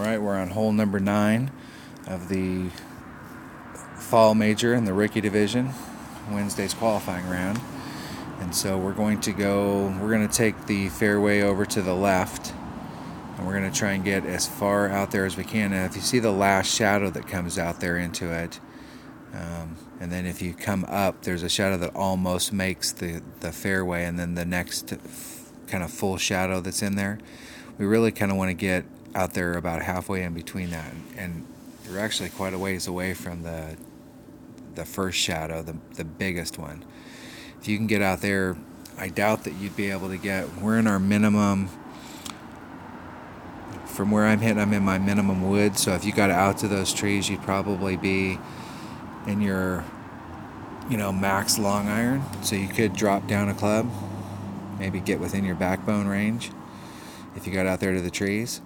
Alright, we're on hole number 9 of the fall major in the rookie division, Wednesday's qualifying round. And so we're going to take the fairway over to the left, and we're going to try and get as far out there as we can. And if you see the last shadow that comes out there into it, and then if you come up, there's a shadow that almost makes the fairway, and then the next kind of full shadow that's in there. We really kind of want to get out there about halfway in between that, and you're actually quite a ways away from the first shadow, the biggest one. If you can get out there, I doubt that you'd be able to get. We're in our minimum. From where I'm hitting, I'm in my minimum wood. So if you got out to those trees, you'd probably be in your, max long iron. So you could drop down a club, maybe get within your backbone range if you got out there to the trees.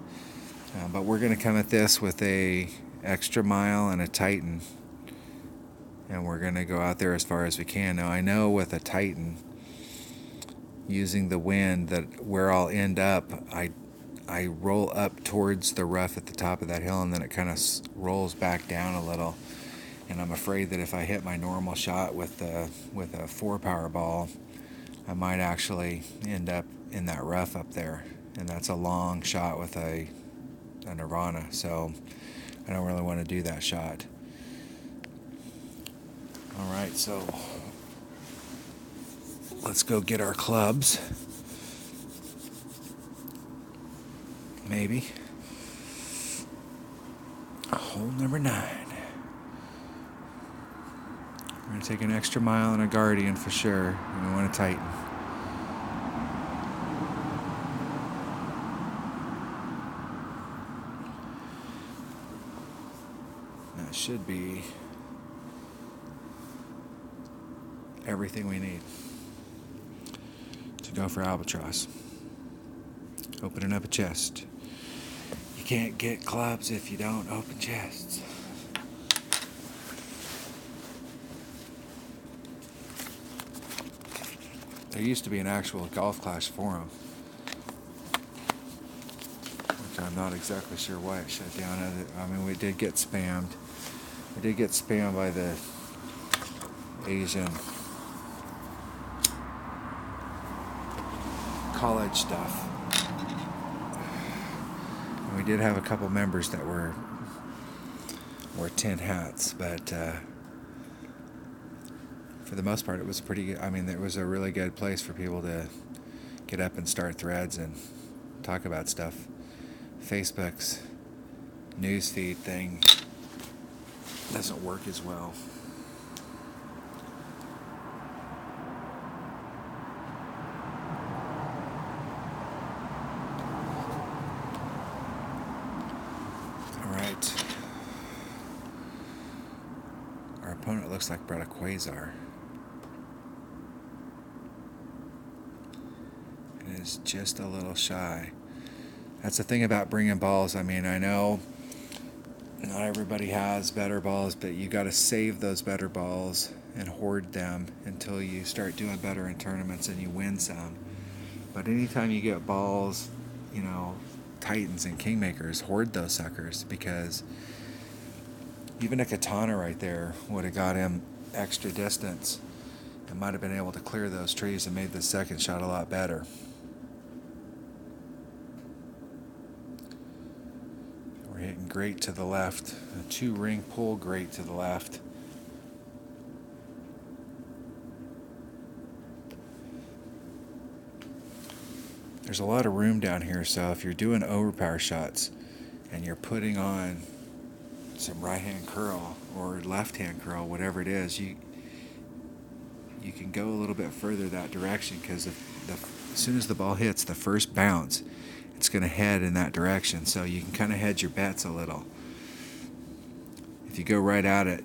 But we're going to come at this with a extra mile and a Titan, and we're going to go out there as far as we can. Now I know with a Titan, using the wind, that where I'll end up, I roll up towards the rough at the top of that hill, and then it kind of rolls back down a little. And I'm afraid that if I hit my normal shot with a 4-power ball, I might actually end up in that rough up there, and that's a long shot with a Nirvana, so I don't really want to do that shot. Alright, so let's go get our clubs. Maybe. Hole number 9. We're going to take an extra mile and a Guardian for sure, and we want to Tighten. That should be everything we need to go for Albatross. Opening up a chest. You can't get clubs if you don't open chests. There used to be an actual Golf Clash forum, which I'm not exactly sure why it shut down. I mean, we did get spammed. We did get spammed by the Asian college stuff. And we did have a couple members that wore tin hats, but for the most part, it was pretty good. I mean, it was a really good place for people to get up and start threads and talk about stuff. Facebook's newsfeed thing doesn't work as well. Alright. Our opponent looks like brought a Quasar. It is just a little shy. That's the thing about bringing balls. I mean, I know not everybody has better balls, but you got to save those better balls and hoard them until you start doing better in tournaments and you win some. But anytime you get balls, Titans and Kingmakers, hoard those suckers, because even a Katana right there would have got him extra distance and might have been able to clear those trees and made the second shot a lot better. We're hitting great to the left. A 2-ring pull great to the left. There's a lot of room down here, so if you're doing overpower shots and you're putting on some right-hand curl or left-hand curl, whatever it is, you can go a little bit further that direction, because as soon as the ball hits the first bounce, it's going to head in that direction, so you can kind of hedge your bets a little. If you go right at it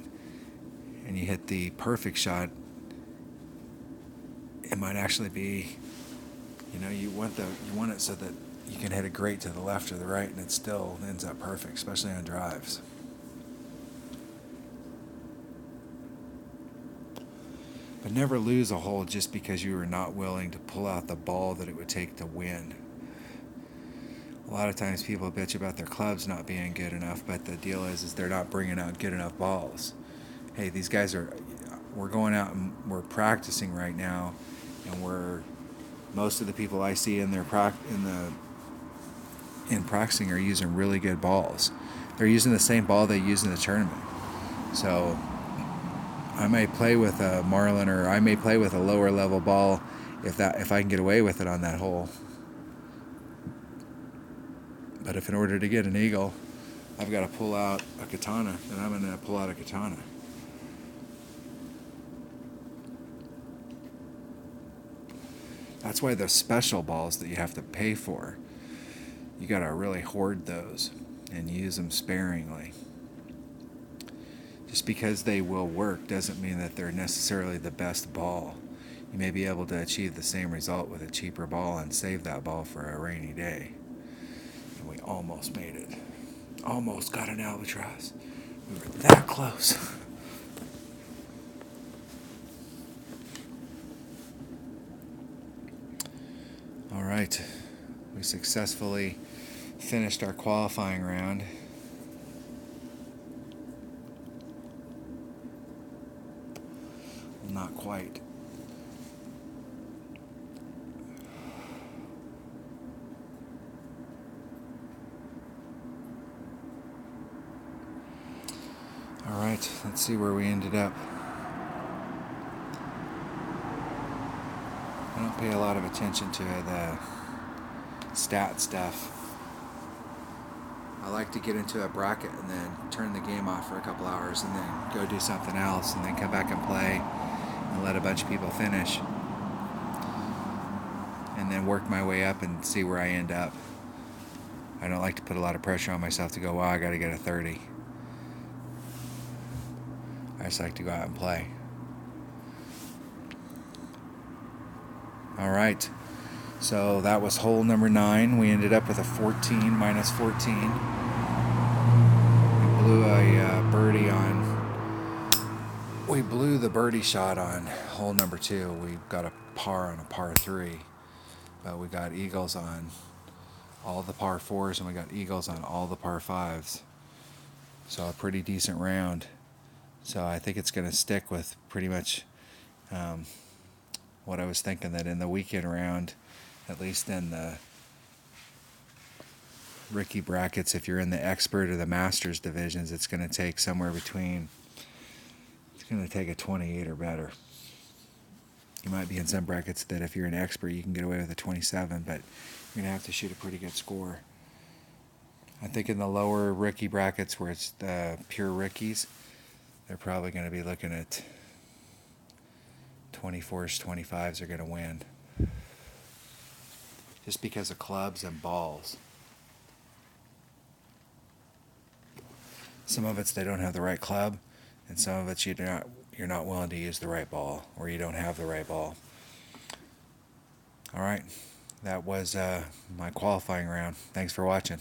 and you hit the perfect shot, it might actually be, you want it so that you can hit it great to the left or the right, and it still ends up perfect, especially on drives. But never lose a hole just because you are not willing to pull out the ball that it would take to win. A lot of times people bitch about their clubs not being good enough, but the deal is they're not bringing out good enough balls. Hey, these guys we're going out and we're practicing right now, and most of the people I see in practicing are using really good balls. They're using the same ball they use in the tournament. So I may play with a Marlin, or I may play with a lower level ball if I can get away with it on that hole. But if in order to get an eagle, I've got to pull out a katana, then I'm going to pull out a katana. That's why those special balls that you have to pay for, you got to really hoard those and use them sparingly. Just because they will work doesn't mean that they're necessarily the best ball. You may be able to achieve the same result with a cheaper ball and save that ball for a rainy day. And we almost made it. Almost got an albatross. We were that close. All right. We successfully finished our qualifying round. Not quite. All right, let's see where we ended up. I don't pay a lot of attention to the stat stuff. I like to get into a bracket and then turn the game off for a couple hours and then go do something else and then come back and play and let a bunch of people finish. And then work my way up and see where I end up. I don't like to put a lot of pressure on myself to go, wow, I got to get a 30. I just like to go out and play. All right. So that was hole number 9. We ended up with a 14 minus 14. We blew a birdie We blew the birdie shot on hole number 2. We got a par on a par 3. But we got eagles on all the par 4s and we got eagles on all the par 5s. So a pretty decent round. So I think it's going to stick with pretty much what I was thinking, that in the weekend round, at least in the Ricky brackets, if you're in the expert or the masters divisions, it's going to take somewhere between, it's going to take a 28 or better. You might be in some brackets that if you're an expert, you can get away with a 27, but you're going to have to shoot a pretty good score. I think in the lower Ricky brackets, where it's the pure Rickies, they're probably going to be looking at 24s, 25s are going to win. Just because of clubs and balls. Some of it's they don't have the right club, and some of it's you're not willing to use the right ball, or you don't have the right ball. All right, that was my qualifying round. Thanks for watching.